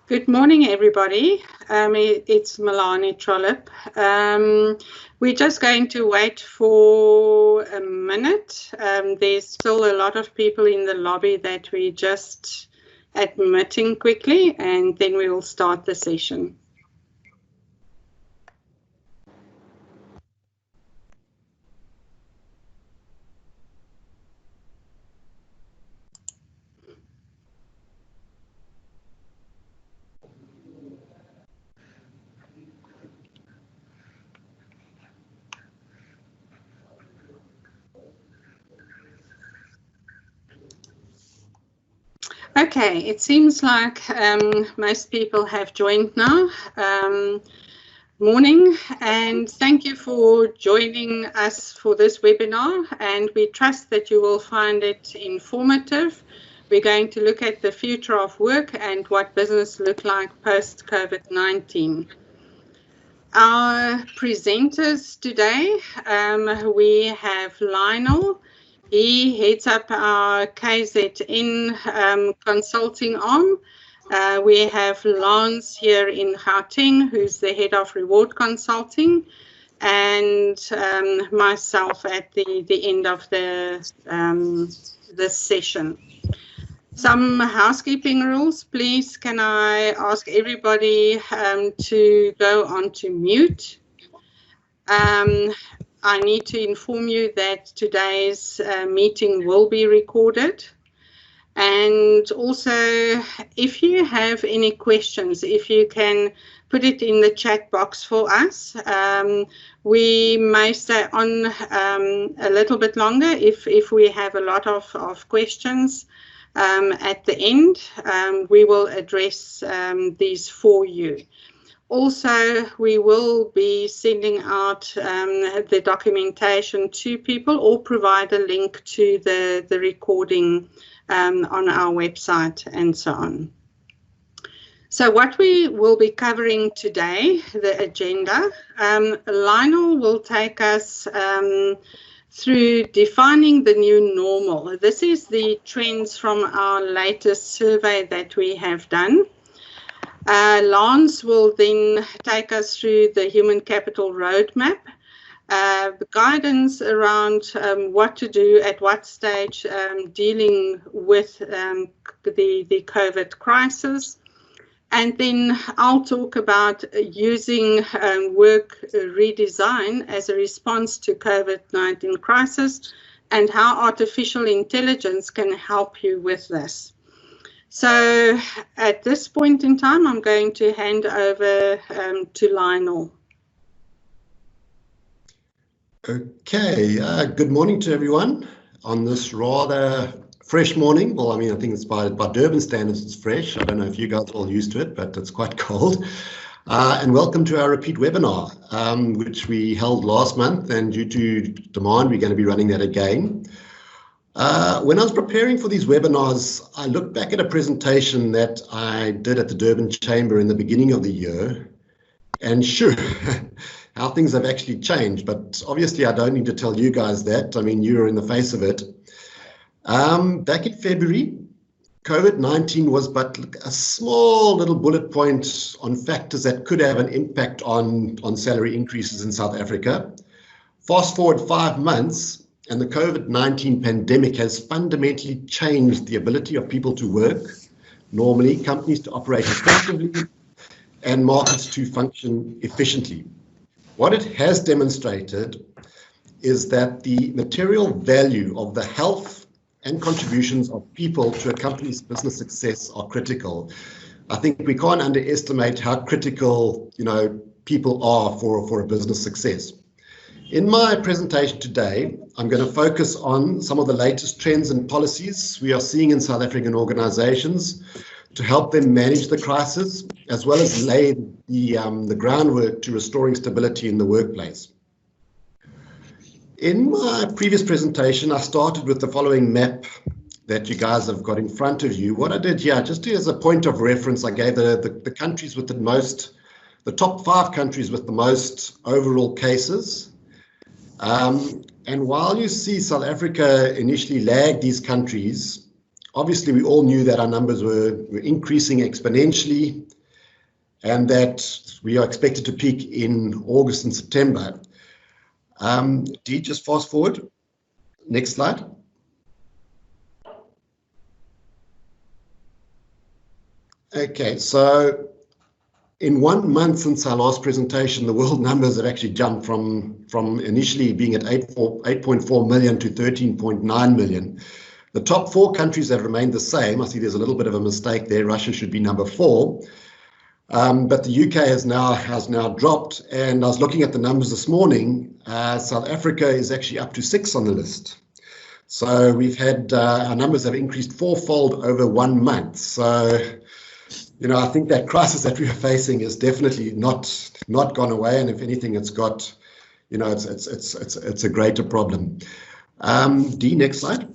Good morning, everybody. It's Milani Trollope. We're just going to wait for a minute. There's still a lot of people in the lobby that we're just admitting quickly, and then we will start the session. Okay, it seems like most people have joined now. Morning, and thank you for joining us for this webinar, and we trust that you will find it informative. We're going to look at the future of work and what business look like post-COVID-19. Our presenters today, we have Lionel. He heads up our KZN consulting arm. We have Lance here in Gauteng, who's the head of reward consulting, and myself at the end of this session. Some housekeeping rules, please. Can I ask everybody to go on to mute? I need to inform you that today's meeting will be recorded. And also, if you have any questions, if you can put it in the chat box for us, we may stay on a little bit longer if we have a lot of questions. At the end, we will address these for you. Also, we will be sending out the documentation to people or provide a link to the recording on our website and so on. So what we will be covering today, the agenda, Lionel will take us through defining the new normal. This is the trends from our latest survey that we have done. Lance will then take us through the human capital roadmap, the guidance around what to do at what stage dealing with the COVID crisis. And then I'll talk about using work redesign as a response to COVID-19 crisis and how artificial intelligence can help you with this. So at this point in time, I'm going to hand over to Lionel. Okay, good morning to everyone on this rather fresh morning. Well, I mean, I think it's by Durban standards, it's fresh. I don't know if you guys are all used to it, but it's quite cold. And welcome to our repeat webinar, which we held last month, and due to demand, we're going to be running that again. When I was preparing for these webinars, I looked back at a presentation that I did at the Durban Chamber in the beginning of the year, and sure, how things have actually changed, but obviously I don't need to tell you guys that. I mean, you're in the face of it. Back in February, COVID-19 was but a small little bullet point on factors that could have an impact on salary increases in South Africa. Fast forward 5 months, and the COVID-19 pandemic has fundamentally changed the ability of people to work normally, companies to operate effectively, and markets to function efficiently. What it has demonstrated is that the material value of the health and contributions of people to a company's business success are critical. I think we can't underestimate how critical, people are for a business success. In my presentation today, I'm going to focus on some of the latest trends and policies we are seeing in South African organizations to help them manage the crisis, as well as lay the groundwork to restoring stability in the workplace. In my previous presentation, I started with the following map that you guys have got in front of you. What I did here, just as a point of reference, I gave the countries with the top 5 countries with the most overall cases. And while you see South Africa initially lagged these countries, obviously we all knew that our numbers were increasing exponentially. and that we are expected to peak in August and September. Dee, just fast forward. Next slide. Okay, so in 1 month since our last presentation, the world numbers have actually jumped from initially being at 8.4 million to 13.9 million. The top 4 countries have remained the same. I see there's a little bit of a mistake there. Russia should be number 4. But the UK has now dropped. And I was looking at the numbers this morning. South Africa is actually up to 6 on the list. So we've had, our numbers have increased 4-fold over 1 month. So, I think that crisis that we are facing is definitely not gone away. And if anything, it's got, it's a greater problem. Dee, next slide.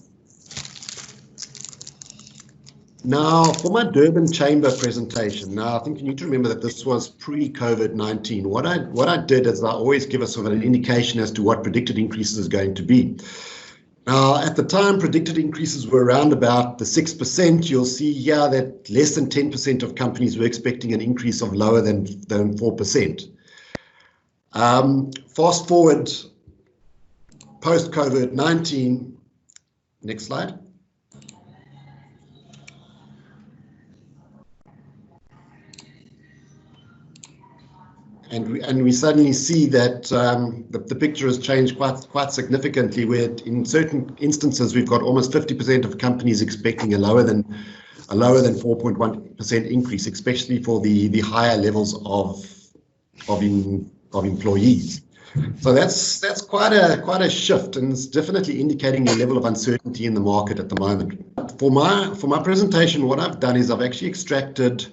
Now, for my Durban Chamber presentation, now I think you need to remember that this was pre-COVID-19. What I did is I always give us sort of an indication as to what predicted increases is going to be. Now, at the time, predicted increases were around about the 6%. You'll see here that less than 10% of companies were expecting an increase of lower than 4%. Fast forward post-COVID-19. Next slide. And we suddenly see that the picture has changed quite significantly, where in certain instances we've got almost 50% of companies expecting a lower than 4.1% increase, especially for the higher levels of employees. So that's quite a shift, and it's definitely indicating the level of uncertainty in the market at the moment. For my presentation, what I've done is I've actually extracted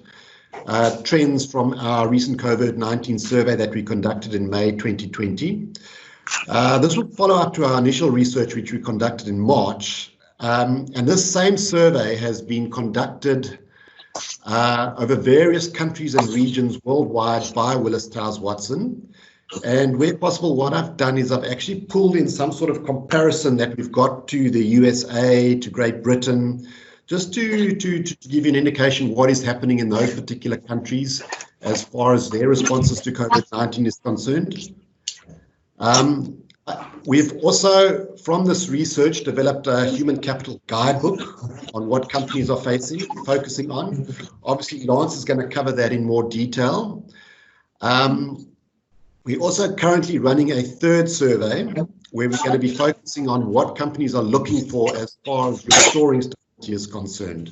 trends from our recent COVID-19 survey that we conducted in May 2020. This will follow up to our initial research, which we conducted in March. And this same survey has been conducted over various countries and regions worldwide by Willis Towers Watson. And where possible, what I've done is I've actually pulled in some sort of comparison that we've got to the USA, to Great Britain, just to give you an indication what is happening in those particular countries as far as their responses to COVID-19 is concerned. We've also, from this research, developed a human capital guidebook on what companies are focusing on. Obviously, Lance is going to cover that in more detail. We're also currently running a third survey where we're going to be focusing on what companies are looking for as far as restoring stability is concerned.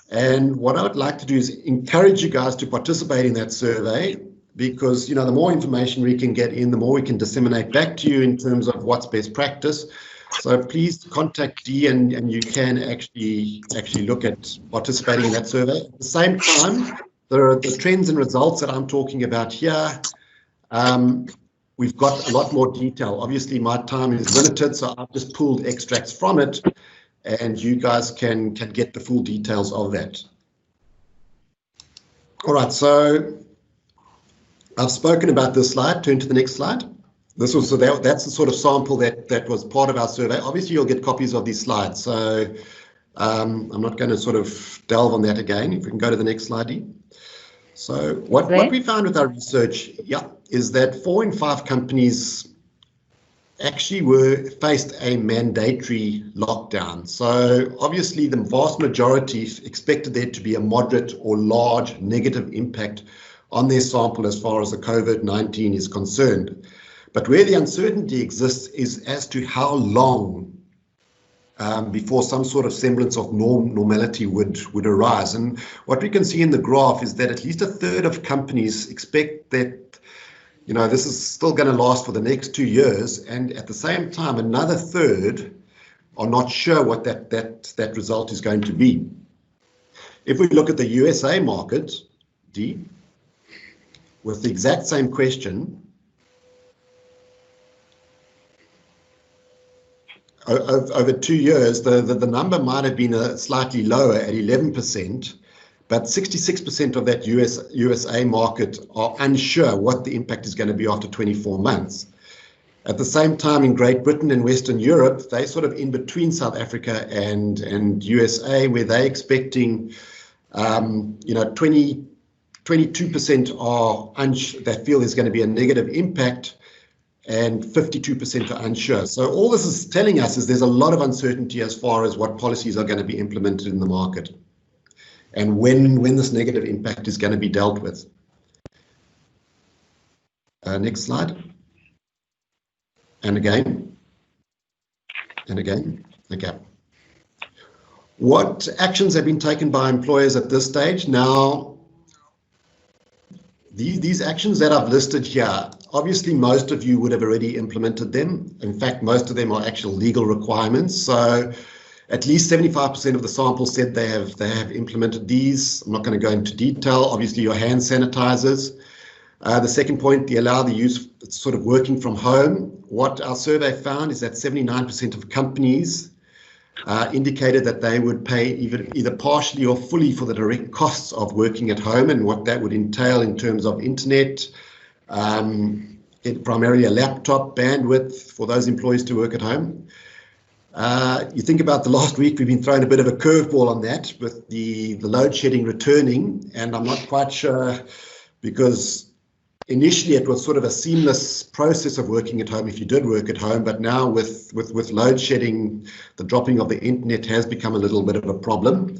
And what I would like to do is encourage you guys to participate in that survey, because the more information we can get in, the more we can disseminate back to you in terms of what's best practice. So please contact Dee, and you can actually look at participating in that survey. At the same time, the trends and results that I'm talking about here, we've got a lot more detail. Obviously, my time is limited, so I've just pulled extracts from it, and you guys can get the full details of that. All right, so I've spoken about this slide. Turn to the next slide. That's the sort of sample that was part of our survey. Obviously, you'll get copies of these slides, so I'm not going to sort of delve on that again. If we can go to the next slide, Dee. So what we found with our research, is that 4 in 5 companies actually faced a mandatory lockdown. So obviously the vast majority expected there to be a moderate or large negative impact on their sample as far as the COVID-19 is concerned. But where the uncertainty exists is as to how long before some sort of semblance of normality would arise. And what we can see in the graph is that at least a third of companies expect that this is still going to last for the next 2 years, and at the same time, another third are not sure what that result is going to be. If we look at the USA market, Dee, with the exact same question, over 2 years, the number might have been slightly lower at 11%, but 66% of that USA market are unsure what the impact is going to be after 24 months. At the same time, in Great Britain and Western Europe, they're sort of in between South Africa and USA, where they're expecting 20 22% are that feel there's going to be a negative impact, and 52% are unsure. So all this is telling us is there's a lot of uncertainty as far as what policies are going to be implemented in the market and when this negative impact is going to be dealt with. Next slide. And again. And again. Okay. What actions have been taken by employers at this stage? Now, these actions that I've listed here, obviously most of you would have already implemented them. In fact, most of them are actual legal requirements. So at least 75% of the sample said they have implemented these. I'm not going to go into detail. Obviously, your hand sanitizers. The second point, they allow the use sort of working from home. What our survey found is that 79% of companies indicated that they would pay either partially or fully for the direct costs of working at home and what that would entail in terms of internet, primarily a laptop, bandwidth for those employees to work at home. You think about the last week, we've been thrown a bit of a curveball on that with the load shedding returning, and I'm not quite sure, because initially it was sort of a seamless process of working at home if you did work at home, but now with load shedding, the dropping of the internet has become a little bit of a problem.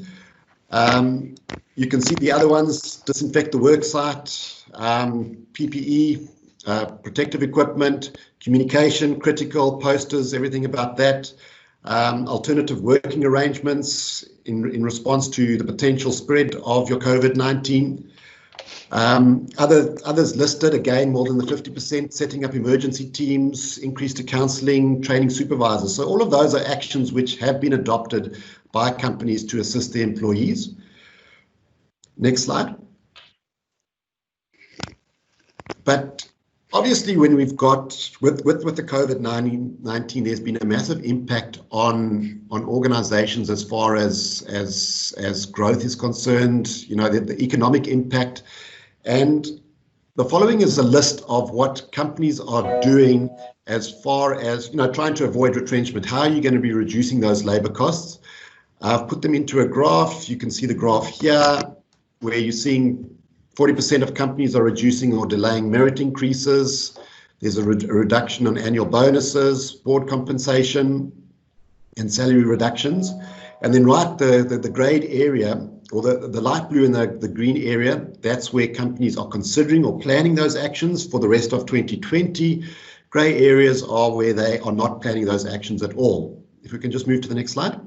You can see the other ones: disinfect the work site, PPE, protective equipment, communication, critical, posters, everything about that. Alternative working arrangements in response to the potential spread of your COVID-19. Others listed, again, more than the 50%, setting up emergency teams, increased counselling, training supervisors. So all of those are actions which have been adopted by companies to assist their employees. Next slide. But obviously, when we've got, with the COVID-19, there's been a massive impact on organizations as far as growth is concerned, you know, the economic impact. And the following is a list of what companies are doing as far as, you know, trying to avoid retrenchment. How are you going to be reducing those labor costs? I've put them into a graph. You can see the graph here where you're seeing 40% of companies are reducing or delaying merit increases. There's a reduction on annual bonuses, board compensation, and salary reductions. And then the greyed area, or the light blue and the green area, that's where companies are considering or planning those actions for the rest of 2020. Grey areas are where they are not planning those actions at all. If we can just move to the next slide.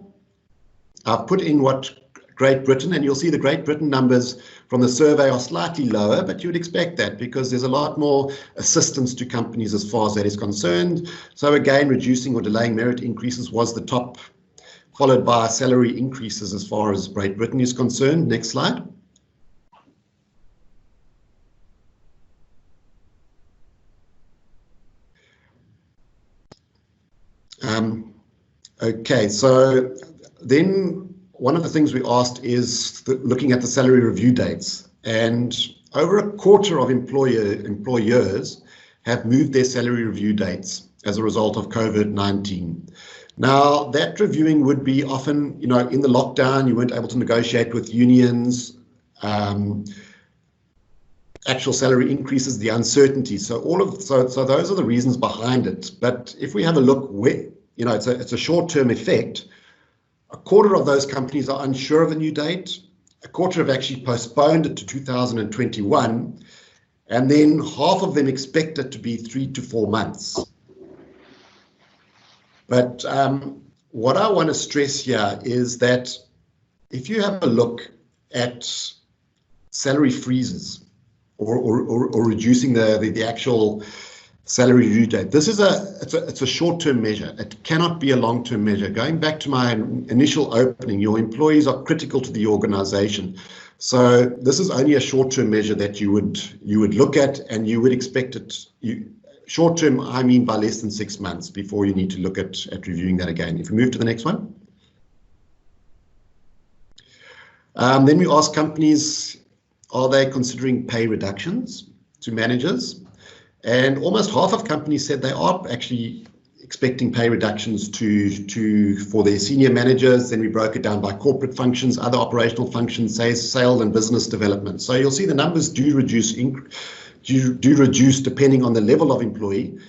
I've put in what Great Britain, and you'll see the Great Britain numbers from the survey are slightly lower, but you would expect that because there's a lot more assistance to companies as far as that is concerned. So again, reducing or delaying merit increases was the top, followed by salary increases as far as Great Britain is concerned. Next slide. Okay, so then one of the things we asked is looking at the salary review dates, and over a quarter of employers have moved their salary review dates as a result of COVID-19. Now, that reviewing would be often, you know, in the lockdown, you weren't able to negotiate with unions, actual salary increases, the uncertainty. So those are the reasons behind it. But if we have a look where, you know, it's a short-term effect. A quarter of those companies are unsure of a new date. A quarter have actually postponed it to 2021. And then half of them expect it to be 3 to 4 months. But what I want to stress here is that if you have a look at salary freezes or reducing the actual salary review date, this is it's a short-term measure. It cannot be a long-term measure. Going back to my initial opening, your employees are critical to the organization. So this is only a short-term measure that you would look at, and you would expect it. Short-term, I mean by less than 6 months before you need to look at reviewing that again. If we move to the next one. Then we ask companies, are they considering pay reductions to managers? And almost half of companies said they are actually expecting pay reductions for their senior managers. Then we broke it down by corporate functions, other operational functions, sales and business development. So you'll see the numbers do reduce depending on the level of employee,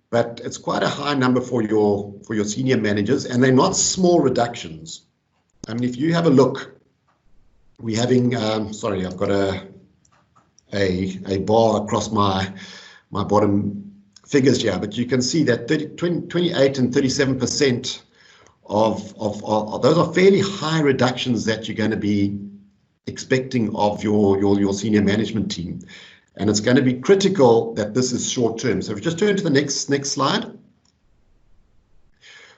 but it's quite a high number for your senior managers, and they're not small reductions. I mean, if you have a look, we're having sorry, I've got a bar across my bottom figures here, but you can see that 28 and 37% of those are fairly high reductions that you're going to be expecting of your senior management team, and it's going to be critical that this is short term. So if we just turn to the next slide.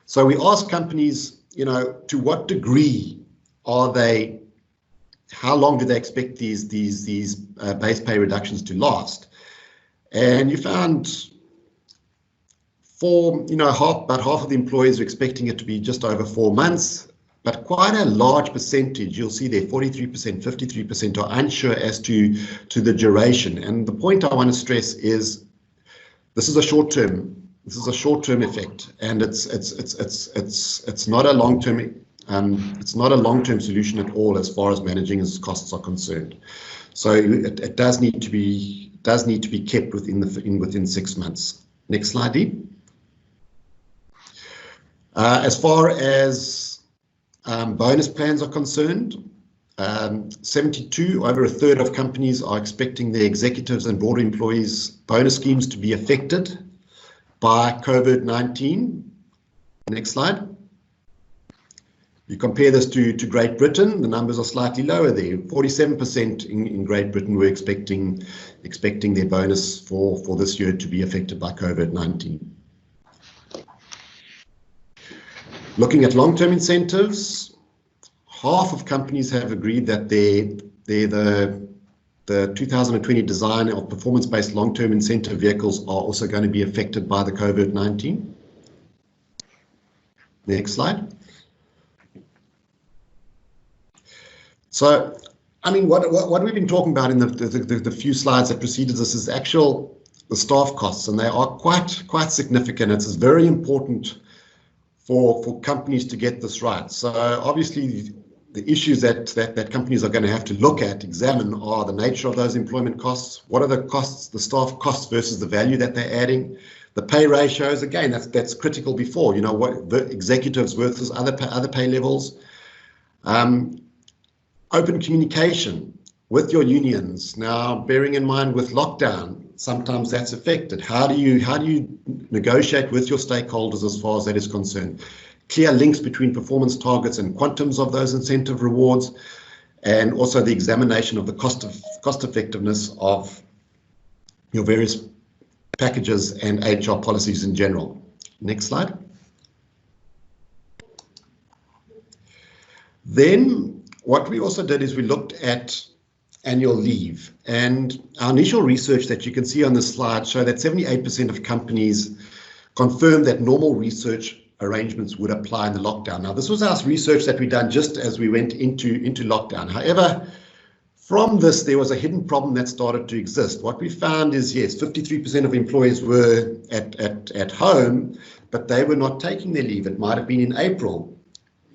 So we ask companies, to what degree are they? How long do they expect these base pay reductions to last? And you found about half of the employees are expecting it to be just over 4 months, but quite a large percentage, you'll see there, 43%, 53% are unsure as to the duration. And the point I want to stress is this is a short-term effect, and it's not a long-term it's not a long-term solution at all as far as managing its costs are concerned. So it does need to be kept within 6 months. Next slide, Dee. As far as bonus plans are concerned, 72, over a third of companies are expecting their executives and broader employees' bonus schemes to be affected by COVID-19. Next slide. You compare this to Great Britain, the numbers are slightly lower there. 47% in Great Britain were expecting their bonus for this year to be affected by COVID-19. Looking at long-term incentives, half of companies have agreed that the 2020 design of performance-based long-term incentive vehicles are also going to be affected by the COVID-19. Next slide. So, I mean, what we've been talking about in the few slides that preceded this is the staff costs, and they are quite significant. It's very important for companies to get this right. So obviously the issues that companies are going to have to examine are the nature of those employment costs. What are the costs, the staff costs versus the value that they're adding? The pay ratios, again, that's critical before, what the executives versus other pay levels. Open communication with your unions. Now, bearing in mind with lockdown, sometimes that's affected. How do you negotiate with your stakeholders as far as that is concerned? Clear links between performance targets and quantums of those incentive rewards, and also the examination of the cost effectiveness of your various packages and HR policies in general. Next slide. Then what we also did is we looked at annual leave, and our initial research that you can see on this slide show that 78% of companies confirmed that normal research arrangements would apply in the lockdown. Now, this was our research that we done just as we went into lockdown. However, from this, there was a hidden problem that started to exist. What we found is, yes, 53% of employees were at home, but they were not taking their leave. It might have been in April.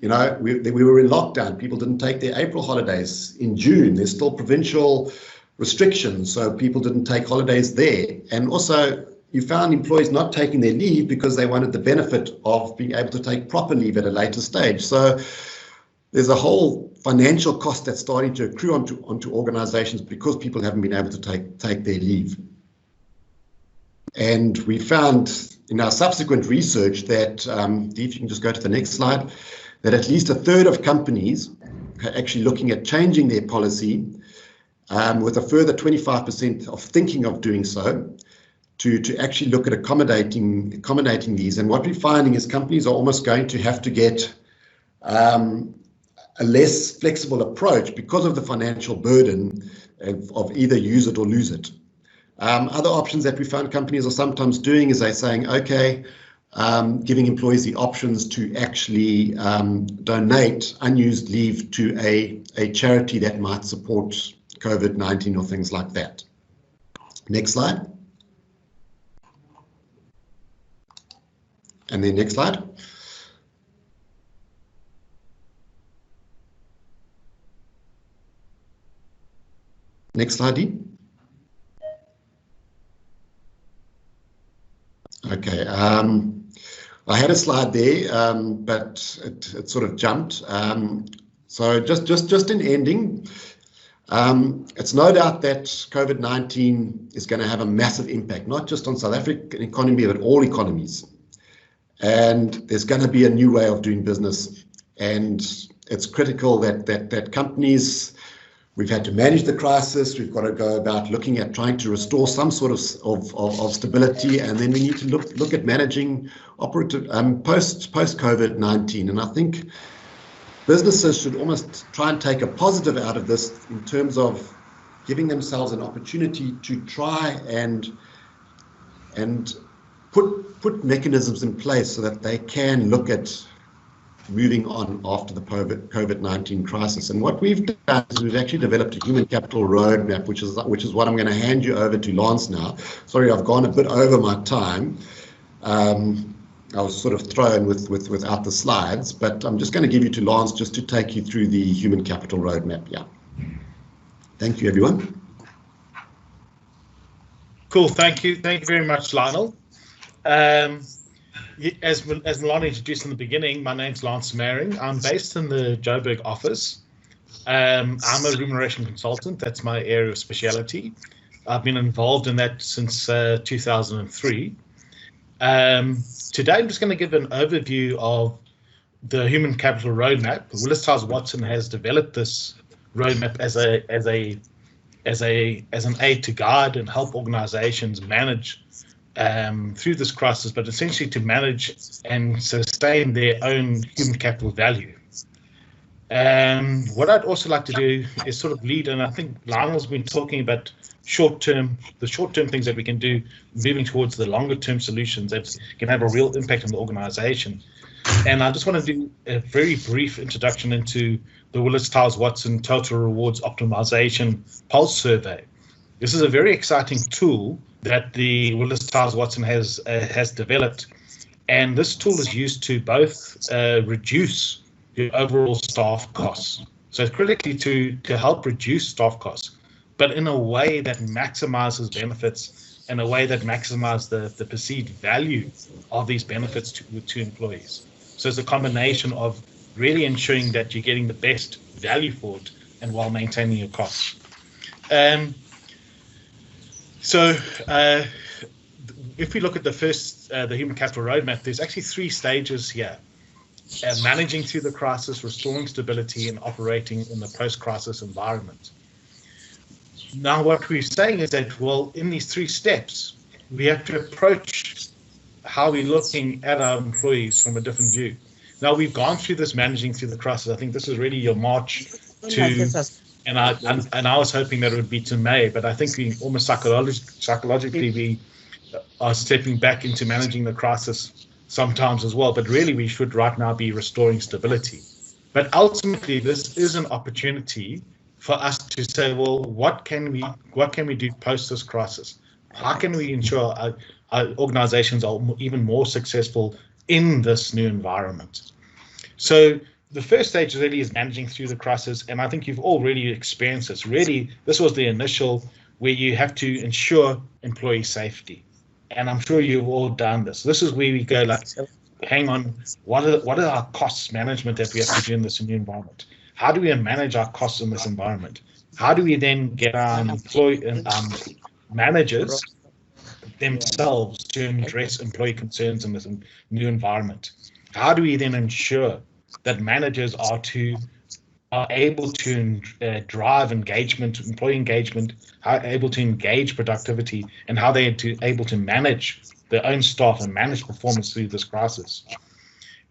We were in lockdown. People didn't take their April holidays. In June, there's still provincial restrictions, so people didn't take holidays there. And also, you found employees not taking their leave because they wanted the benefit of being able to take proper leave at a later stage. So there's a whole financial cost that's starting to accrue onto organizations because people haven't been able to take their leave. And we found in our subsequent research that, if you can just go to the next slide, that at least a third of companies are actually looking at changing their policy, with a further 25% of thinking of doing so, to actually look at accommodating these. And what we're finding is companies are almost going to have to get a less flexible approach because of the financial burden of either use it or lose it. Other options that we found companies are sometimes doing is they're saying, okay, giving employees the options to actually donate unused leave to a charity that might support COVID-19 or things like that. Next slide. And then next slide. Next slide, Dean. Okay, I had a slide there, but it sort of jumped. So just in ending, it's no doubt that COVID-19 is going to have a massive impact, not just on South African economy, but all economies. And there's going to be a new way of doing business, and it's critical that companies. We've had to manage the crisis. We've got to go about looking at trying to restore some sort of stability, and then we need to look at managing operative post COVID-19. And I think businesses should almost try and take a positive out of this in terms of giving themselves an opportunity to try and put mechanisms in place so that they can look at moving on after the COVID-19 crisis. And what we've done is we've actually developed a human capital roadmap, which is what I'm going to hand you over to Lance now. Sorry, I've gone a bit over my time. I was sort of thrown without the slides, but I'm just going to give you to Lance just to take you through the human capital roadmap. Yeah. Thank you, everyone. Cool. Thank you. Thank you very much, Lionel. As Milana introduced in the beginning, my name's Lance Maring. I'm based in the Joburg office. I'm a remuneration consultant. That's my area of speciality. I've been involved in that since 2003. Today, I'm just going to give an overview of the human capital roadmap. Willis Towers Watson has developed this roadmap as an aid to guide and help organizations manage through this crisis, but essentially to manage and sustain their own human capital value. What I'd also like to do is sort of lead, and I think Lionel's been talking about the short-term things that we can do, moving towards the longer-term solutions that can have a real impact on the organization. And I just want to do a very brief introduction into the Willis Towers Watson Total Rewards Optimization Pulse Survey. This is a very exciting tool that the Willis Towers Watson has developed, and this tool is used to both reduce your overall staff costs. So it's critically to help reduce staff costs, but in a way that maximizes benefits, in a way that maximizes the perceived value of these benefits to employees. So it's a combination of really ensuring that you're getting the best value for it and while maintaining your costs. So if we look at the first, the human capital roadmap, there's actually 3 stages here. Managing through the crisis, restoring stability, and operating in the post-crisis environment. Now, what we're saying is that, well, in these 3 steps, we have to approach how we're looking at our employees from a different view. Now, we've gone through this managing through the crisis. I think this is really your march to... And I was hoping that it would be to May, but I think we almost psychologically we are stepping back into managing the crisis sometimes as well. But really, we should right now be restoring stability. But ultimately, this is an opportunity for us to say, well, what can we do post this crisis? How can we ensure our organizations are even more successful in this new environment? So the first stage really is managing through the crisis, and I think you've all really experienced this. Really, this was the initial where you have to ensure employee safety, and I'm sure you've all done this. This is where we go like, hang on, what are our costs management that we have to do in this new environment? How do we manage our costs in this environment? How do we then get our managers themselves to address employee concerns in this new environment? How do we then ensure that managers are able to drive engagement, employee engagement, are able to engage productivity, and how they are able to manage their own staff and manage performance through this crisis?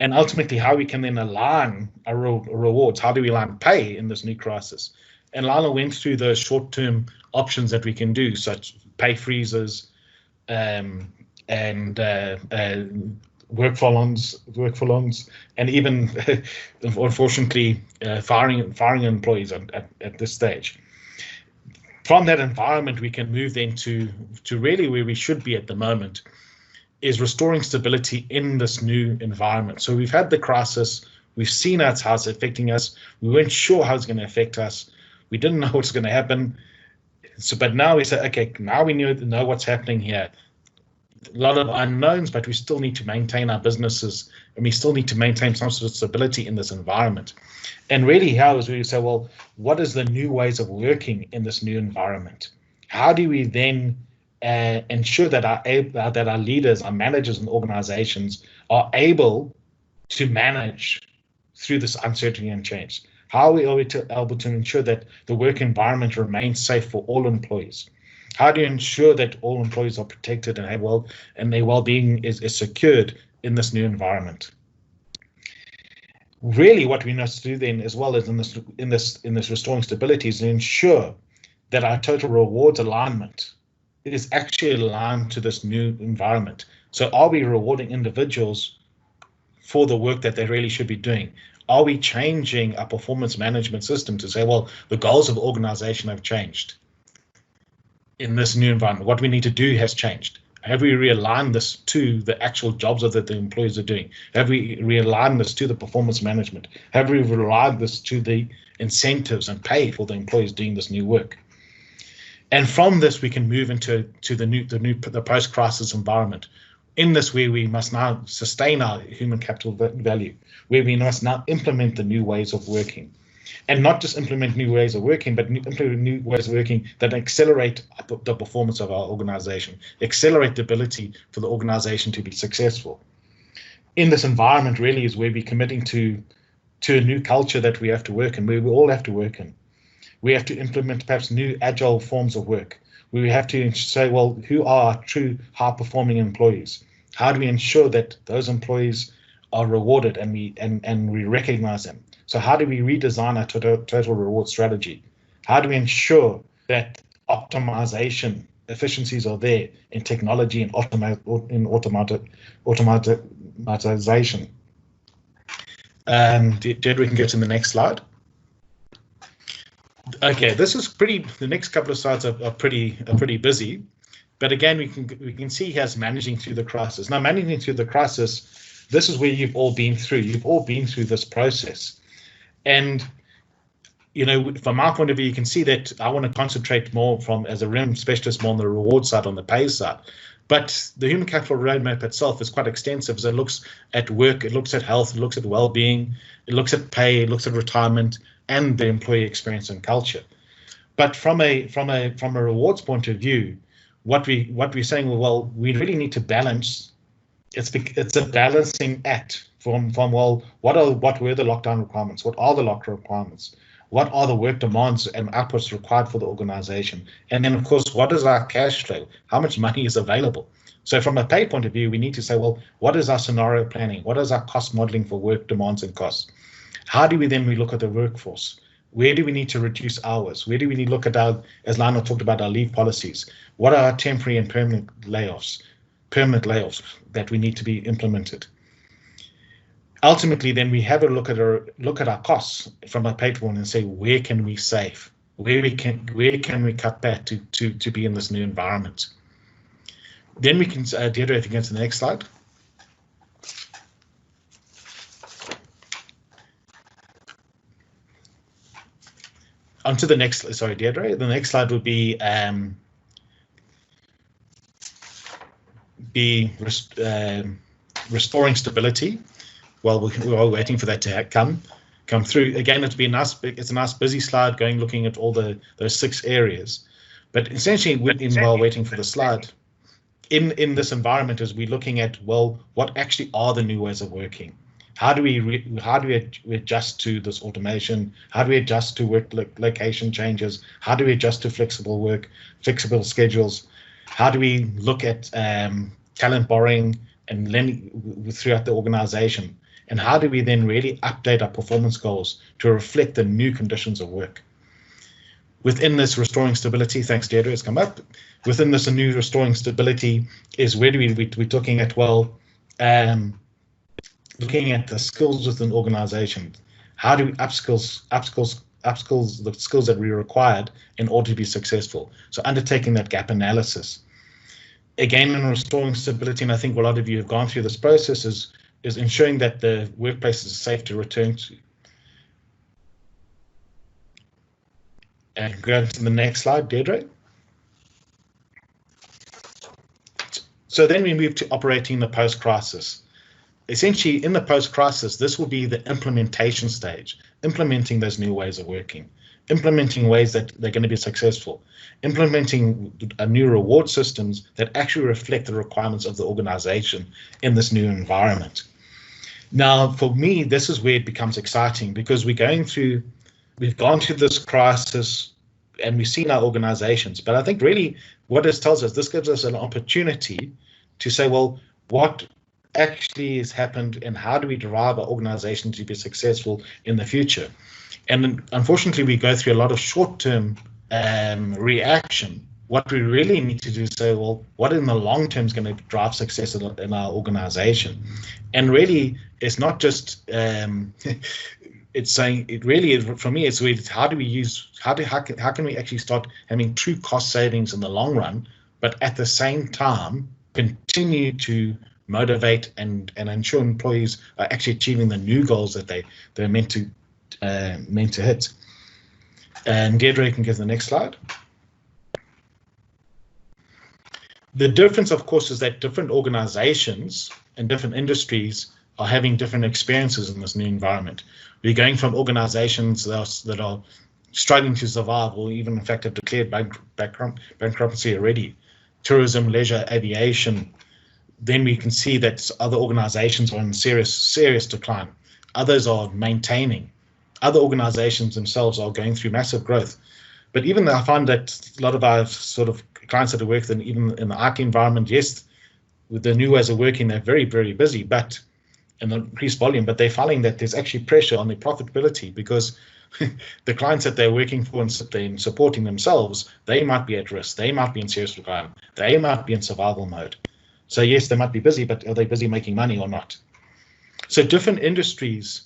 And ultimately, how we can then align our rewards. How do we align pay in this new crisis? And Lionel went through those short-term options that we can do, such pay freezes and work for loans, and even, unfortunately, firing employees at this stage. From that environment, we can move then to really where we should be at the moment, is restoring stability in this new environment. So we've had the crisis, we've seen how it's affecting us, we weren't sure how it's going to affect us, we didn't know what's going to happen. So, but now we say, okay, now we know what's happening here. A lot of unknowns, but we still need to maintain our businesses, and we still need to maintain some sort of stability in this environment. And really, how is we say, well, what is the new ways of working in this new environment? How do we then ensure that our leaders, our managers, and organizations are able to manage through this uncertainty and change? How are we able to ensure that the work environment remains safe for all employees? How do you ensure that all employees are protected and their well-being is secured in this new environment? Really, what we must do then, as well as in this restoring stability, is to ensure that our total rewards alignment is actually aligned to this new environment. So are we rewarding individuals for the work that they really should be doing? Are we changing our performance management system to say, well, the goals of the organization have changed in this new environment? What we need to do has changed. Have we realigned this to the actual jobs that the employees are doing? Have we realigned this to the performance management? Have we realigned this to the incentives and pay for the employees doing this new work? And from this, we can move into the post-crisis environment. In this, where we must now sustain our human capital value, where we must now implement the new ways of working, and not just implement new ways of working, but implement new ways of working that accelerate the performance of our organization, accelerate the ability for the organization to be successful. In this environment, really, is where we're committing to a new culture that we have to work in, where we all have to work in. We have to implement perhaps new agile forms of work. We have to say, well, who are our true high-performing employees? How do we ensure that those employees are rewarded and we recognize them? So how do we redesign our total reward strategy? How do we ensure that optimization efficiencies are there in technology and automatization? Jed, we can get to the next slide. Okay, this is the next couple of slides are pretty busy, but again, we can see here as managing through the crisis. Now, managing through the crisis, this is where you've all been through. You've all been through this process. And, you know, from my point of view, you can see that I want to concentrate more as a RIM specialist, more on the reward side, on the pay side. But the human capital roadmap itself is quite extensive. So it looks at work, it looks at health, it looks at well-being, it looks at pay, it looks at retirement, and the employee experience and culture. But from a rewards point of view, what we're saying, well, we really need to balance. It's a balancing act from well, what were the lockdown requirements? What are the lockdown requirements? What are the work demands and outputs required for the organization? And then, of course, what is our cash flow? How much money is available? So from a pay point of view, we need to say, well, what is our scenario planning? What is our cost modeling for work demands and costs? How do we look at the workforce? Where do we need to reduce hours? Where do we need to look at as Lionel talked about, our leave policies? What are our temporary and permanent layoffs that we need to be implemented? Ultimately, then we have a look at our costs from a pay point and say, where can we save? Where can we cut back to be in this new environment? Then we can, Deirdre, if you go to the next slide. Onto the next, sorry, Deirdre. The next slide would be restoring stability. Well, we're all waiting for that to come through. Again, it's a nice busy slide looking at all those 6 areas. But essentially, while waiting for the slide, in this environment, as we're looking at, well, what actually are the new ways of working? How do we adjust to this automation? How do we adjust to work location changes? How do we adjust to flexible schedules? How do we look at talent borrowing and lending throughout the organization? And how do we then really update our performance goals to reflect the new conditions of work? Within this restoring stability, thanks Deirdre, it's come up. Within this new restoring stability is where we're looking at, well, looking at the skills within organizations. How do we upskills the skills that we required in order to be successful? So undertaking that gap analysis. again, in restoring stability, and I think a lot of you have gone through this process, is ensuring that the workplace is safe to return to. And go to the next slide, Deirdre. So then we move to operating the post-crisis. Essentially, in the post-crisis, this will be the implementation stage, implementing those new ways of working, implementing ways that they're going to be successful, implementing new reward systems that actually reflect the requirements of the organization in this new environment. Now, for me, this is where it becomes exciting, because we've gone through this crisis and we've seen our organizations. But I think really what this tells us, this gives us an opportunity to say, well, what actually has happened and how do we drive our organization to be successful in the future? And unfortunately, we go through a lot of short-term reaction. What we really need to do is say, well, what in the long term is going to drive success in our organization? And really, it's not just it's saying, it really is, for me, it's really how can we actually start having true cost savings in the long run, but at the same time continue to motivate and ensure employees are actually achieving the new goals that they're meant to hit. And Deirdre, you can get the next slide. The difference, of course, is that different organizations and different industries are having different experiences in this new environment. We're going from organizations that are struggling to survive, or even in fact have declared bankruptcy already. Tourism, leisure, aviation. Then we can see that other organizations are in serious decline. Others are maintaining. Other organizations themselves are going through massive growth. But even I find that a lot of our sort of clients that have worked even in the IT environment, yes, with the new ways of working, they're very, very busy, but in the increased volume, but they're finding that there's actually pressure on their profitability, because the clients that they're working for and supporting themselves, they might be at risk, they might be in serious requirement, they might be in survival mode. So yes, they might be busy, but are they busy making money or not? So different industries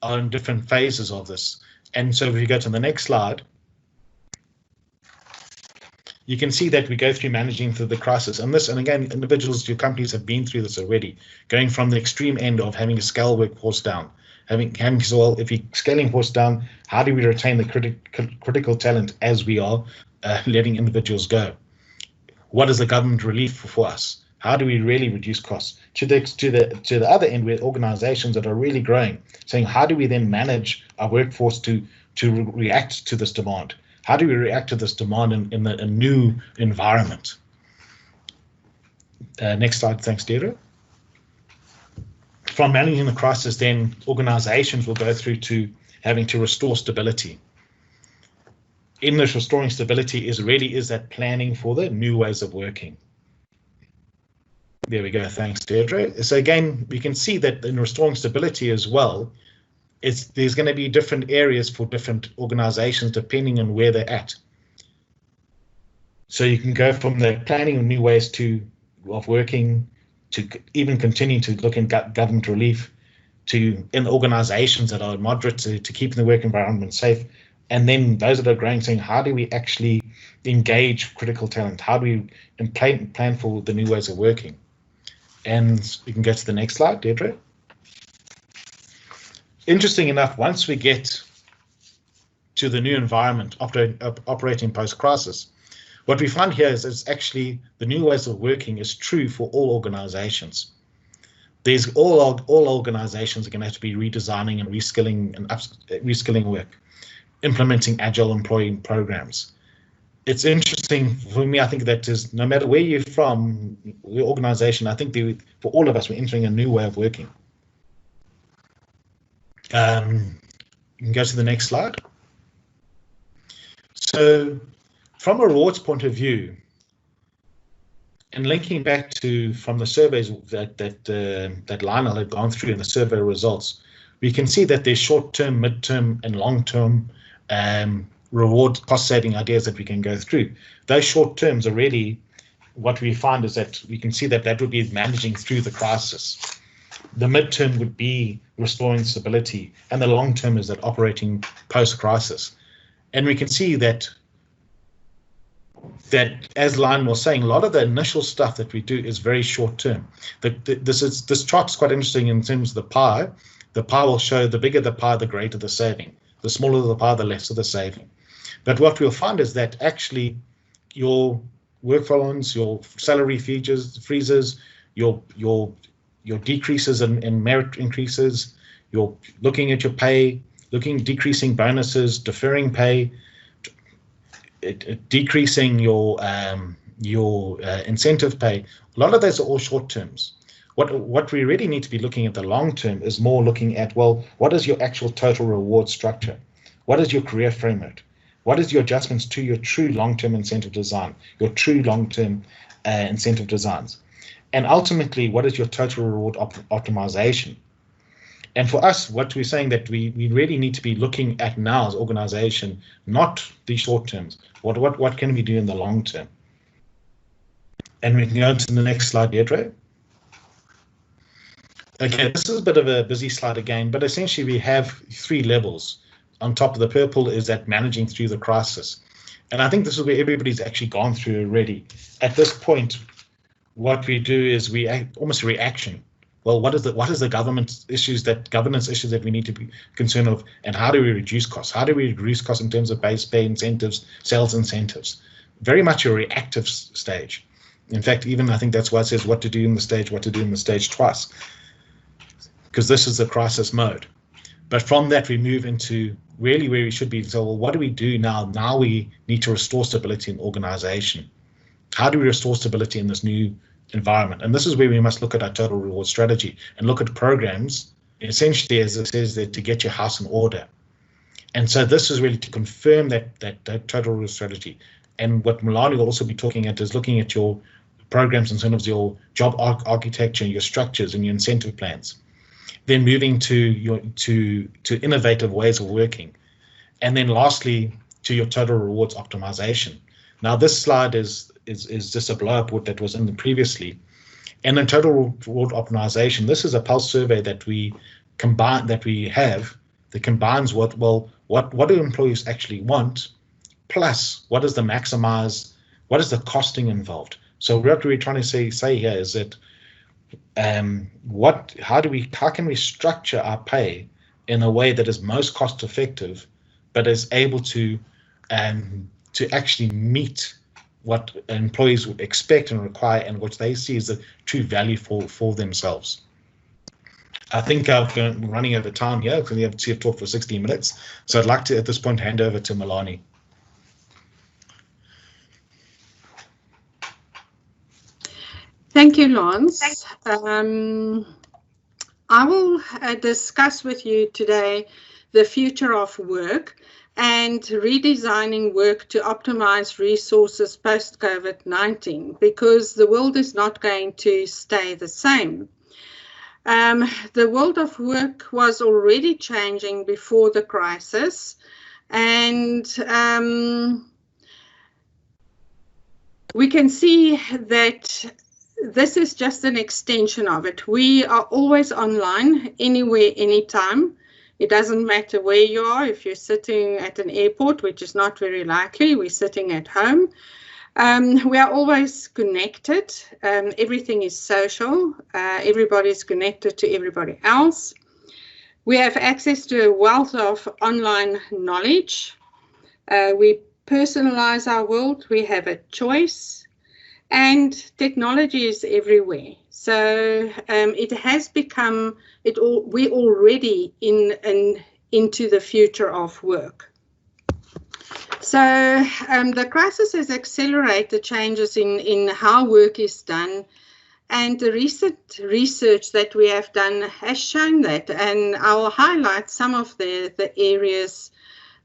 are in different phases of this. And so if you go to the next slide, you can see that we go through managing through the crisis. And again, individuals, your companies have been through this already, going from the extreme end of having to scale workforce down, having so, well, if you're scaling force down, how do we retain the critical talent as we are letting individuals go? What is the government relief for us? How do we really reduce costs? To the other end, where organizations that are really growing, saying how do we then manage our workforce to react to this demand? How do we react to this demand in a new environment? Next slide, thanks, Deirdre. From managing the crisis, then organizations will go through to having to restore stability. In this restoring stability is that planning for the new ways of working. There we go, thanks, Deirdre. So again, we can see that in restoring stability as well, there's going to be different areas for different organizations depending on where they're at. So you can go from the planning of new ways of working to even continue to look in government relief, to in organizations that are moderate to keeping the work environment safe. And then those that are growing, saying how do we actually engage critical talent? How do we plan for the new ways of working? And you can go to the next slide, Deirdre. Interesting enough, once we get to the new environment operating post-crisis, what we find here is actually the new ways of working is true for all organizations. There's all organizations are going to have to be redesigning and reskilling work, implementing agile employee programs. It's interesting for me. I think that is, no matter where you're from, your organization, I think for all of us, we're entering a new way of working. You can go to the next slide. So from a rewards point of view, and linking back from the surveys that Lionel had gone through in the survey results, we can see that there's short-term, mid-term, and long-term reward cost-saving ideas that we can go through. Those short terms are really what we find is that we can see that would be managing through the crisis. The mid-term would be restoring stability, and the long term is that operating post-crisis. And we can see that that, as Lion was saying, a lot of the initial stuff that we do is very short term. This chart is quite interesting in terms of the pie. The pie will show the bigger the pie, the greater the saving. The smaller the pie, the lesser the saving. But what we'll find is that actually your work follow-ons, your salary freezes, your decreases in merit increases, you're looking at your pay, decreasing bonuses, deferring pay, decreasing your incentive pay. A lot of those are all short terms. What we really need to be looking at the long term is more looking at, well, what is your actual total reward structure? What is your career framework? What is your adjustments to your true long-term incentive design, your true long-term incentive designs? And ultimately, what is your total reward optimization? And for us, what we're saying that we really need to be looking at now as organization, not the short terms. What can we do in the long term? And we can go to the next slide, Deirdre. Okay, this is a bit of a busy slide again, but essentially we have 3 levels. On top of the purple is that managing through the crisis. And I think this is where everybody's actually gone through already. At this point, what we do is we almost reaction. Well, what is the governance issues that we need to be concerned of, and how do we reduce costs? How do we reduce costs in terms of base pay incentives, sales incentives? Very much a reactive stage. In fact, even I think that's why it says what to do in the stage twice, because this is the crisis mode. But from that, we move into really where we should be. So, well, what do we do now? Now we need to restore stability in organization. How do we restore stability in this new environment? And this is where we must look at our total reward strategy and look at programs, essentially, as it says there, to get your house in order. And so this is really to confirm that total reward strategy. And what Milani will also be talking at is looking at your programs in terms of your job architecture, your structures, and your incentive plans. Then moving to innovative ways of working, and then lastly to your total rewards optimization. Now this slide is just a blow up that was in the previously, and in total reward optimization, this is a pulse survey that we have that combines what do employees actually want, plus what is the costing involved. So what we're trying to say here is that how can we structure our pay in a way that is most cost effective, but is able to actually meet what employees would expect and require, and what they see as the true value for themselves. I think I'm running over time here because we have to talk for 16 minutes. So I'd like to, at this point, hand over to Milani. Thank you, Lance. I will discuss with you today the future of work and redesigning work to optimize resources post-COVID-19, because the world is not going to stay the same. The world of work was already changing before the crisis, and we can see that this is just an extension of it. We are always online, anywhere, anytime. It doesn't matter where you are. If you're sitting at an airport, which is not very likely, we're sitting at home. We are always connected. Everything is social. Everybody's connected to everybody else. We have access to a wealth of online knowledge. We personalize our world. We have a choice. And technology is everywhere. So it has become, we're already into the future of work. So the crisis has accelerated changes in how work is done. And the recent research that we have done has shown that. And I'll highlight some of the areas.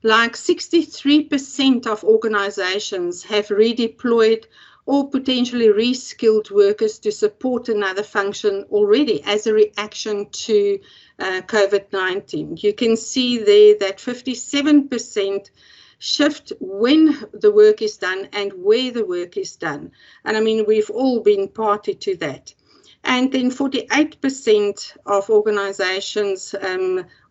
Like 63% of organizations have redeployed or potentially reskilled workers to support another function already as a reaction to COVID-19. You can see there that 57% shift when the work is done and where the work is done. And I mean, we've all been party to that. And then 48% of organizations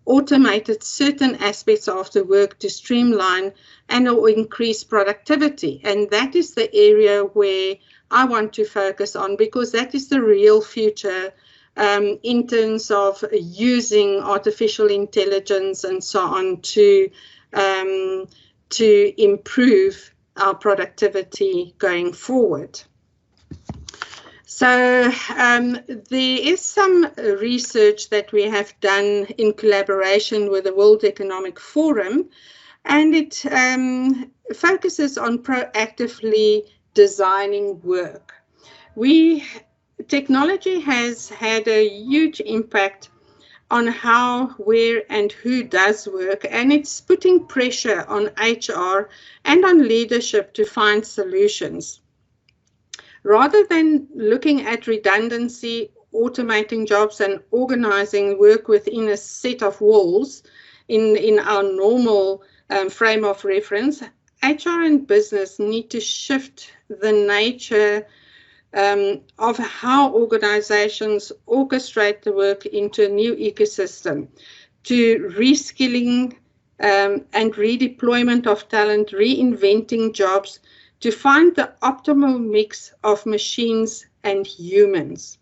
automated certain aspects of the work to streamline and or increase productivity. And that is the area where I want to focus on, because that is the real future in terms of using artificial intelligence and so on to improve our productivity going forward. So there is some research that we have done in collaboration with the World Economic Forum, and it focuses on proactively designing work. Technology has had a huge impact on how, where, and who does work, and it's putting pressure on HR and on leadership to find solutions. Rather than looking at redundancy, automating jobs, and organizing work within a set of walls in our normal frame of reference, HR and business need to shift the nature of how organizations orchestrate the work into a new ecosystem, to reskilling and redeployment of talent, reinventing jobs, to find the optimal mix of machines and humans.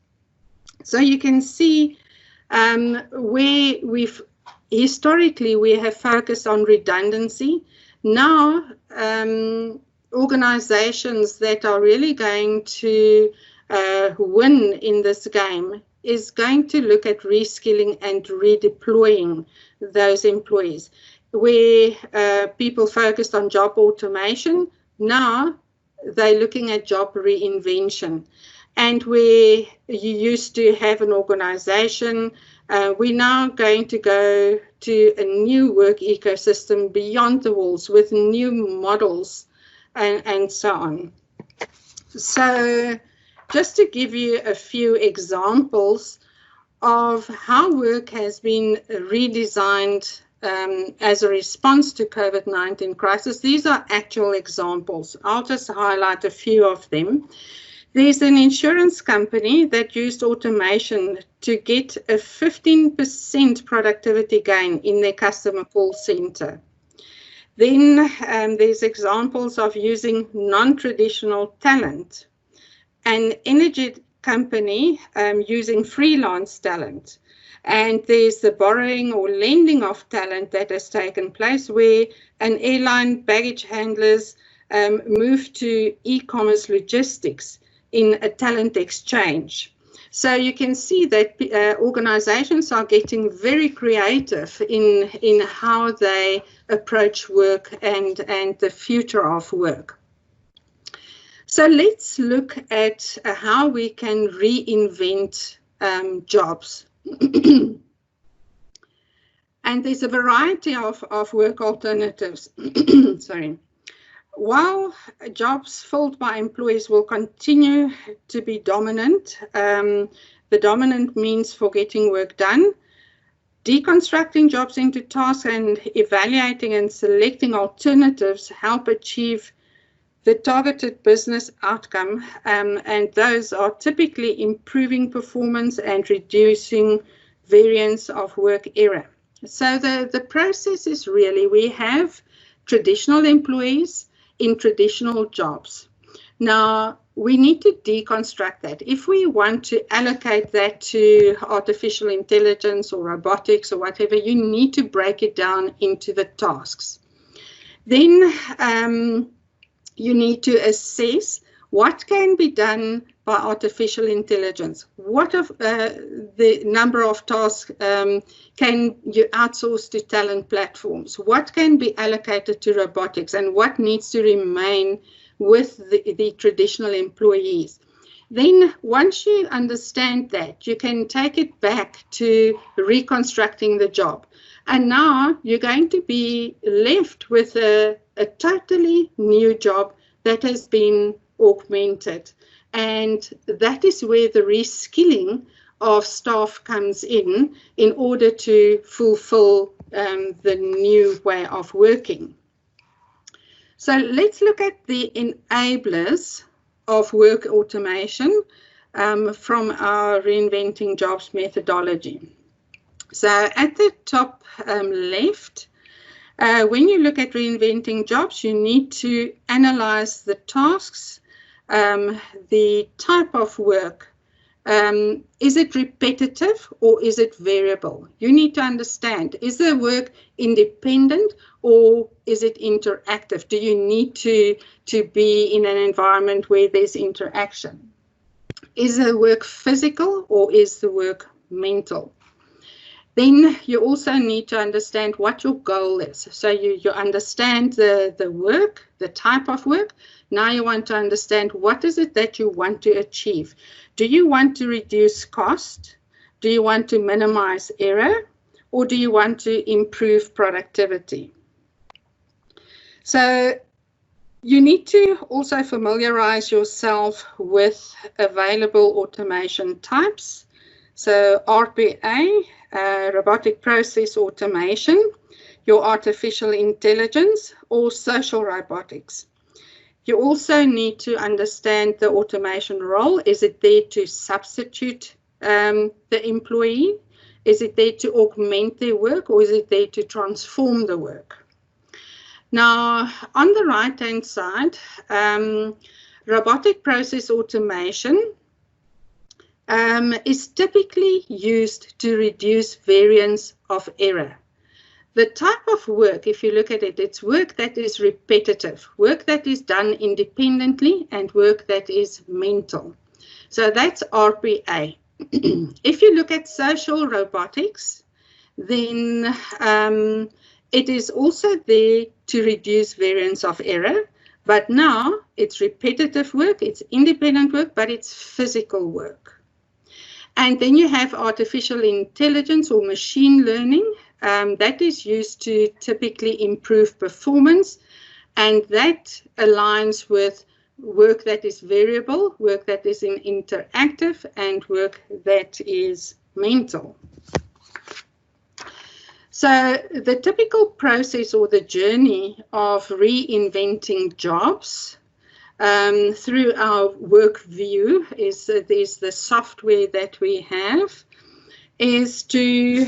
So you can see where historically we have focused on redundancy. Now, organizations that are really going to win in this game is going to look at reskilling and redeploying those employees. Where people focused on job automation, now they're looking at job reinvention. And where you used to have an organization, we're now going to go to a new work ecosystem beyond the walls with new models and so on. So just to give you a few examples of how work has been redesigned as a response to COVID-19 crisis. These are actual examples. I'll just highlight a few of them. There's an insurance company that used automation to get a 15% productivity gain in their customer call center. Then there's examples of using non-traditional talent. An energy company using freelance talent. And there's the borrowing or lending of talent that has taken place, where an airline baggage handlers moved to e-commerce logistics in a talent exchange. So you can see that organizations are getting very creative in how they approach work and the future of work. So let's look at how we can reinvent jobs. And there's a variety of work alternatives. Sorry. While jobs filled by employees will continue to be dominant, the dominant means for getting work done, deconstructing jobs into tasks and evaluating and selecting alternatives help achieve the targeted business outcome, and those are typically improving performance and reducing variance of work error. So the process is really, we have traditional employees in traditional jobs. Now, we need to deconstruct that. If we want to allocate that to artificial intelligence or robotics or whatever, you need to break it down into the tasks. Then you need to assess what can be done by artificial intelligence. What of the number of tasks can you outsource to talent platforms? What can be allocated to robotics, and what needs to remain with the traditional employees? Then once you understand that, you can take it back to reconstructing the job. And now you're going to be left with a totally new job that has been augmented. And that is where the reskilling of staff comes in order to fulfill the new way of working. So let's look at the enablers of work automation from our Reinventing Jobs methodology. So at the top left, when you look at reinventing jobs, you need to analyze the tasks, the type of work. Is it repetitive or is it variable? You need to understand, is the work independent or is it interactive? Do you need to be in an environment where there's interaction? Is the work physical or is the work mental? Then you also need to understand what your goal is. So you understand the work, the type of work. Now you want to understand what is it that you want to achieve. Do you want to reduce cost? Do you want to minimize error? Or do you want to improve productivity? So you need to also familiarize yourself with available automation types. So RPA, robotic process automation, your artificial intelligence, or social robotics. You also need to understand the automation role. Is it there to substitute the employee? Is it there to augment their work, or is it there to transform the work? Now, on the right-hand side, robotic process automation is typically used to reduce variance of error. The type of work, if you look at it, it's work that is repetitive, work that is done independently, and work that is mental. So that's RPA. If you look at social robotics, then it is also there to reduce variance of error, but now it's repetitive work, it's independent work, but it's physical work. And then you have artificial intelligence or machine learning. That is used to typically improve performance, and that aligns with work that is variable, work that is interactive, and work that is mental. So the typical process or the journey of reinventing jobs through our work view is the software that we have is to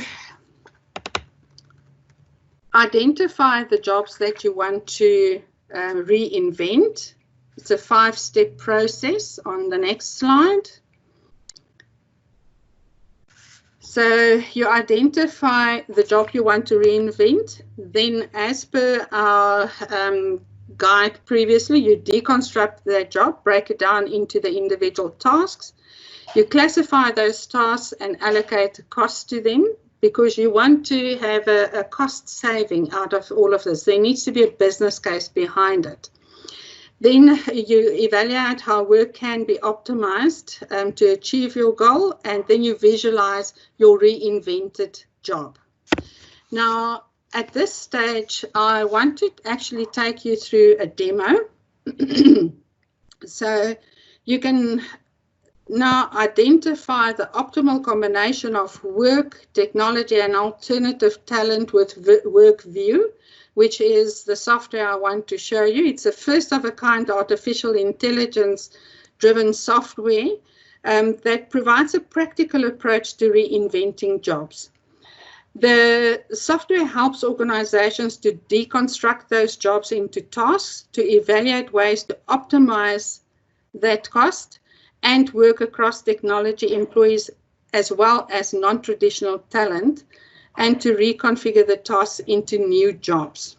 identify the jobs that you want to reinvent. It's a 5-step process on the next slide. So you identify the job you want to reinvent. Then, as per our guide previously, you deconstruct that job, break it down into the individual tasks. You classify those tasks and allocate costs to them, because you want to have a cost saving out of all of this. There needs to be a business case behind it. Then you evaluate how work can be optimized to achieve your goal, and then you visualize your reinvented job. Now, at this stage, I want to actually take you through a demo. So you can now identify the optimal combination of work, technology, and alternative talent with WorkView, which is the software I want to show you. It's a first-of-a-kind artificial intelligence-driven software that provides a practical approach to reinventing jobs. The software helps organizations to deconstruct those jobs into tasks, to evaluate ways to optimize that cost, and work across technology employees as well as non-traditional talent, and to reconfigure the tasks into new jobs.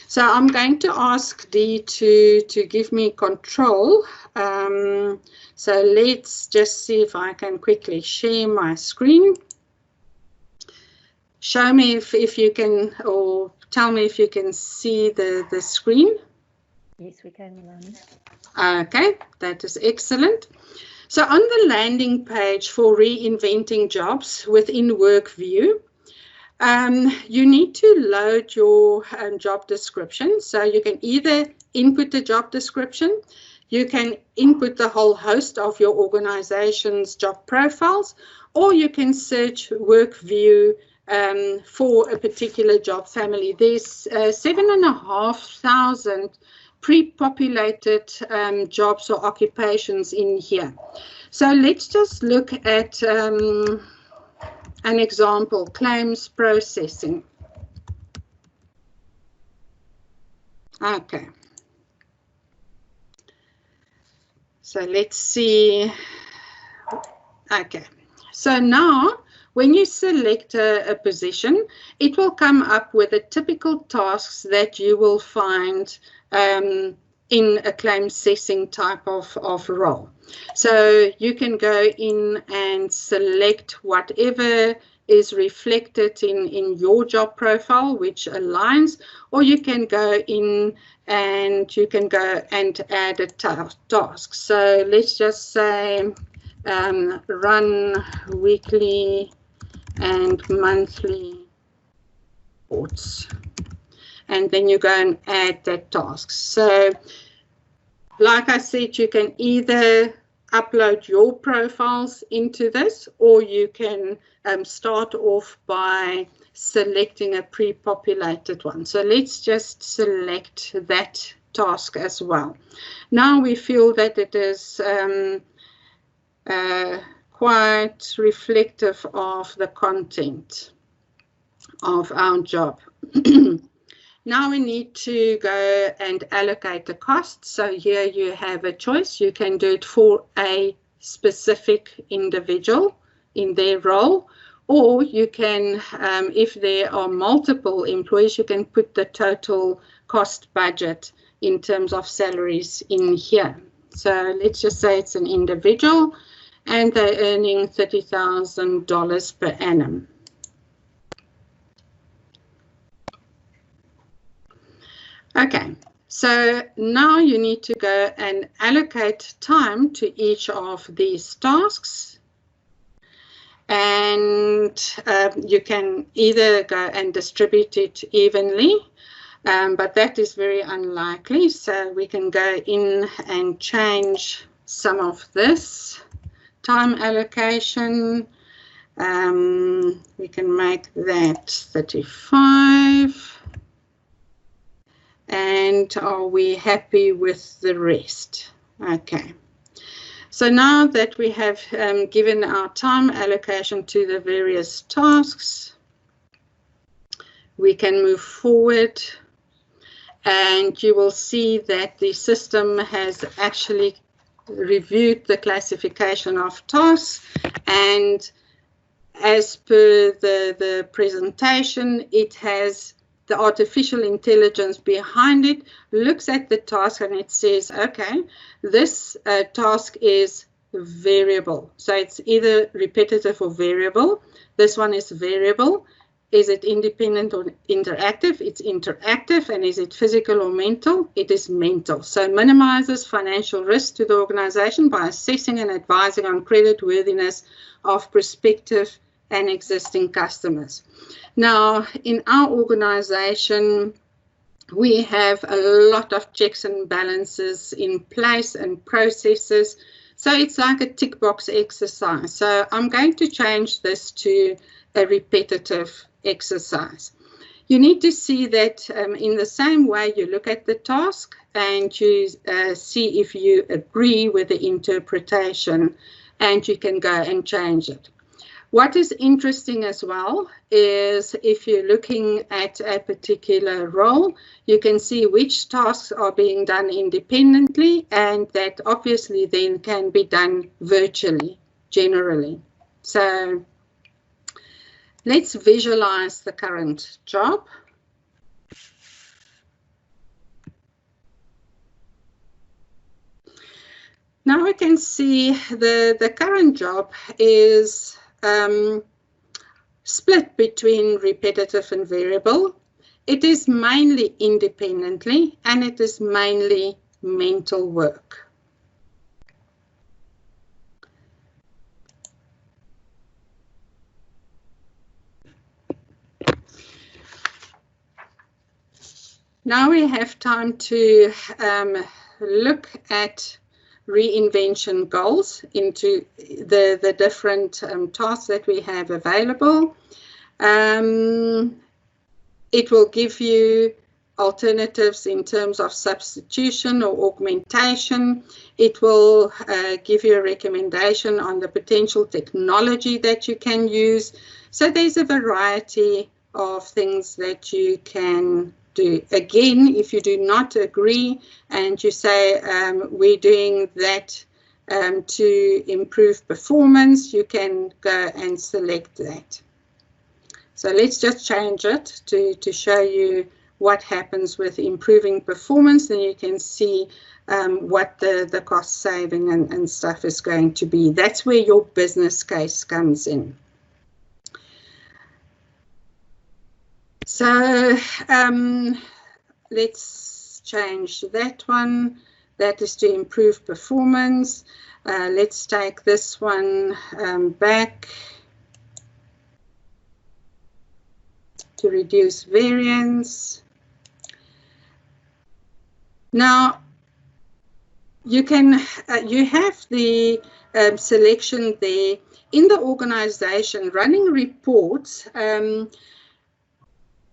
So I'm going to ask Dee to give me control. So let's just see if I can quickly share my screen. Show me if you can, or tell me if you can see the screen. Yes, we can, Melanie. Okay, that is excellent. So on the landing page for reinventing jobs within WorkView, you need to load your job description. So you can either input the job description, you can input the whole host of your organization's job profiles, or you can search WorkView for a particular job family. There's 7,500 pre-populated jobs or occupations in here. So let's just look at an example, claims processing. Okay. So let's see. Okay. So now, when you select a position, it will come up with the typical tasks that you will find in a claims assessing type of role. So you can go in and select whatever is reflected in your job profile, which aligns, or you can go in and you can go and add a task. So let's just say run weekly and monthly reports. And then you go and add that task. So like I said, you can either upload your profiles into this, or you can start off by selecting a pre-populated one. So let's just select that task as well. Now we feel that it is quite reflective of the content of our job. Now we need to go and allocate the cost. So here you have a choice. You can do it for a specific individual in their role, or you can, if there are multiple employees, you can put the total cost budget in terms of salaries in here. So let's just say it's an individual and they're earning $30,000 per annum. Okay, so now you need to go and allocate time to each of these tasks. And you can either go and distribute it evenly, but that is very unlikely. So we can go in and change some of this time allocation. We can make that 35. And are we happy with the rest? Okay. So now that we have given our time allocation to the various tasks, we can move forward, and you will see that the system has actually reviewed the classification of tasks, and as per the presentation, it has the artificial intelligence behind it, looks at the task and it says, okay, this task is variable. So it's either repetitive or variable. This one is variable. Is it independent or interactive? It's interactive. And is it physical or mental? It is mental. So it minimizes financial risk to the organization by assessing and advising on creditworthiness of prospective and existing customers. Now, in our organization, we have a lot of checks and balances in place and processes. So it's like a tick box exercise. So I'm going to change this to a repetitive exercise. You need to see that in the same way you look at the task and you see if you agree with the interpretation, and you can go and change it. What is interesting as well is if you're looking at a particular role, you can see which tasks are being done independently, and that obviously then can be done virtually, generally. So let's visualize the current job. Now we can see the current job is split between repetitive and variable. It is mainly independently, and it is mainly mental work. Now we have time to look at reinvention goals into the different tasks that we have available. It will give you alternatives in terms of substitution or augmentation. It will give you a recommendation on the potential technology that you can use. So there's a variety of things that you can do. Again, if you do not agree and you say we're doing that to improve performance, you can go and select that. So let's just change it to show you what happens with improving performance. Then you can see what the cost saving and stuff is going to be. That's where your business case comes in. So let's change that one. That is to improve performance. Let's take this one back to reduce variance. Now, you can you have the selection there in the organization running reports.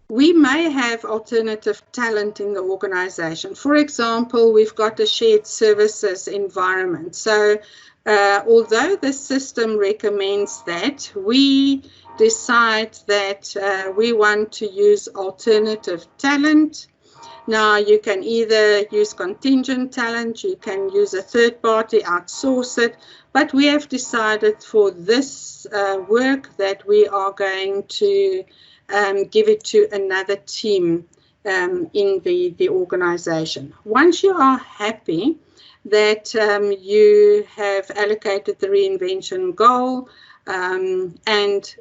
We may have alternative talent in the organization. For example, we've got a shared services environment. So although the system recommends that, we decide that we want to use alternative talent. Now, you can either use contingent talent, you can use a third party, outsource it, but we have decided for this work that we are going to give it to another team in the organization. Once you are happy that you have allocated the reinvention goal and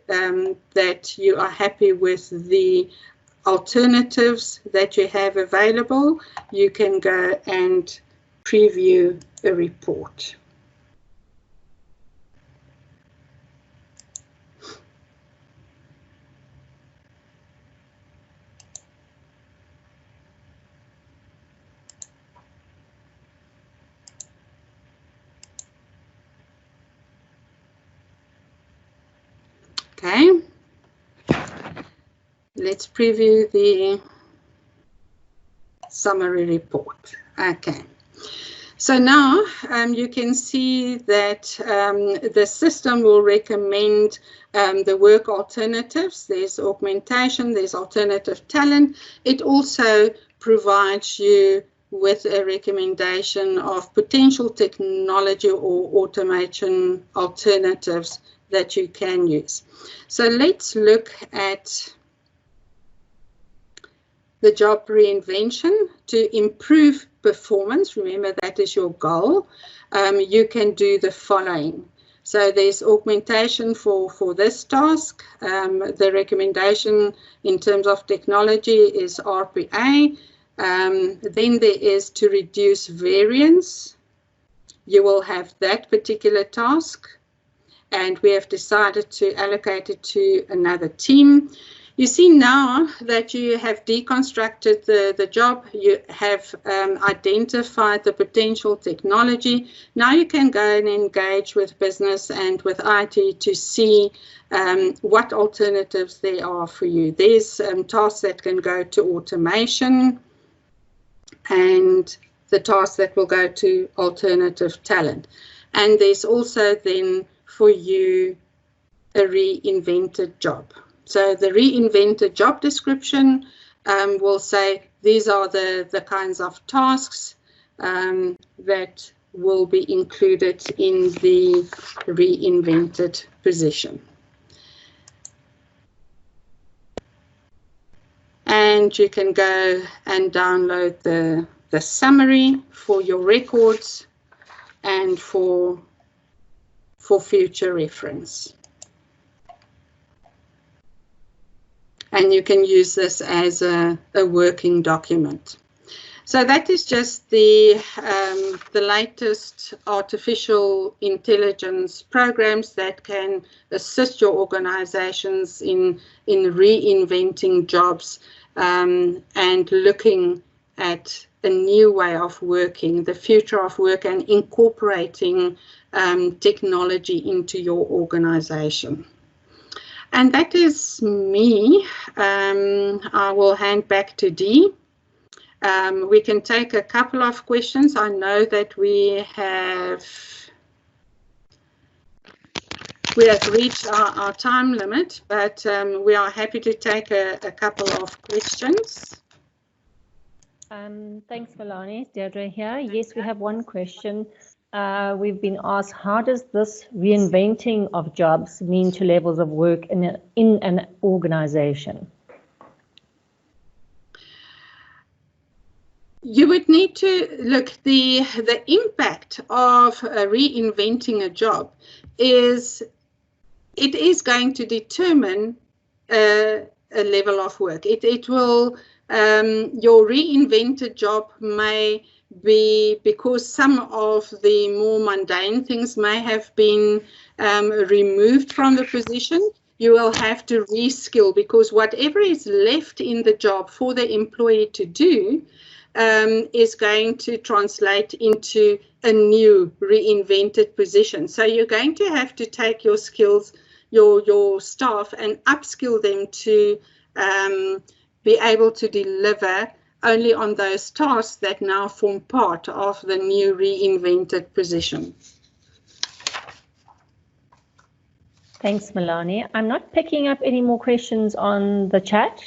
that you are happy with the alternatives that you have available, you can go and preview a report. Okay, let's preview the summary report. Okay, so now you can see that the system will recommend the work alternatives. There's augmentation, there's alternative talent. It also provides you with a recommendation of potential technology or automation alternatives that you can use. So let's look at the job reinvention to improve performance. Remember, that is your goal. You can do the following. So there's augmentation for this task. The recommendation in terms of technology is RPA. Then there is to reduce variance. You will have that particular task, and we have decided to allocate it to another team. You see now that you have deconstructed the job, you have identified the potential technology. Now you can go and engage with business and with IT to see what alternatives there are for you. There's tasks that can go to automation and the tasks that will go to alternative talent. And there's also then for you a reinvented job. So the reinvented job description will say these are the kinds of tasks that will be included in the reinvented position. And you can go and download the summary for your records and for future reference. And you can use this as a working document. So that is just the latest artificial intelligence programs that can assist your organizations in reinventing jobs and looking at a new way of working, the future of work, and incorporating technology into your organization. And that is me. I will hand back to Dee. We can take a couple of questions. I know that we have reached our time limit, but we are happy to take a couple of questions. Thanks, Melanie. Deirdre here. Yes, we have one question. We've been asked, how does this reinventing of jobs mean to levels of work in an organization? You would need to look, the impact of reinventing a job is going to determine a level of work. It will, your reinvented job may be because some of the more mundane things may have been removed from the position. You will have to reskill, because whatever is left in the job for the employee to do is going to translate into a new reinvented position. So you're going to have to take your skills, your staff, and upskill them to be able to deliver only on those tasks that now form part of the new reinvented position. Thanks, Melanie. I'm not picking up any more questions on the chat.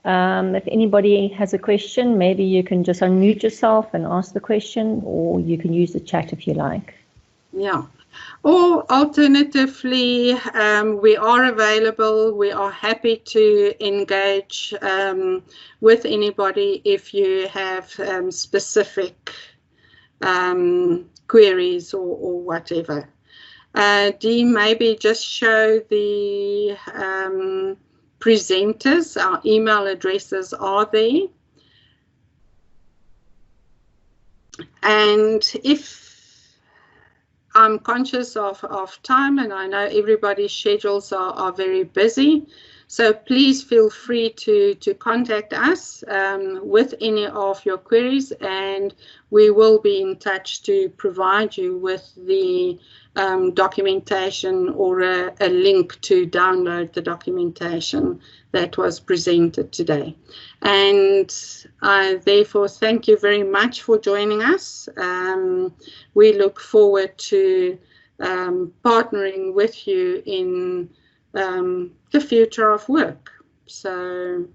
If anybody has a question, maybe you can just unmute yourself and ask the question, or you can use the chat if you like. Yeah. Or alternatively, we are available. We are happy to engage with anybody if you have specific queries or whatever. Dee, maybe just show the presenters. Our email addresses are there. And if I'm conscious of time, and I know everybody's schedules are very busy, so please feel free to contact us with any of your queries, and we will be in touch to provide you with the documentation or a link to download the documentation that was presented today. And I therefore thank you very much for joining us. We look forward to partnering with you in the future of work. So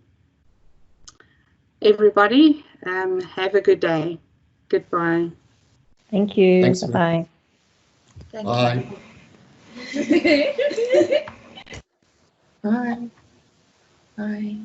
everybody, have a good day. Goodbye. Thank you. Thanks. Bye-bye. Bye. Bye. Bye.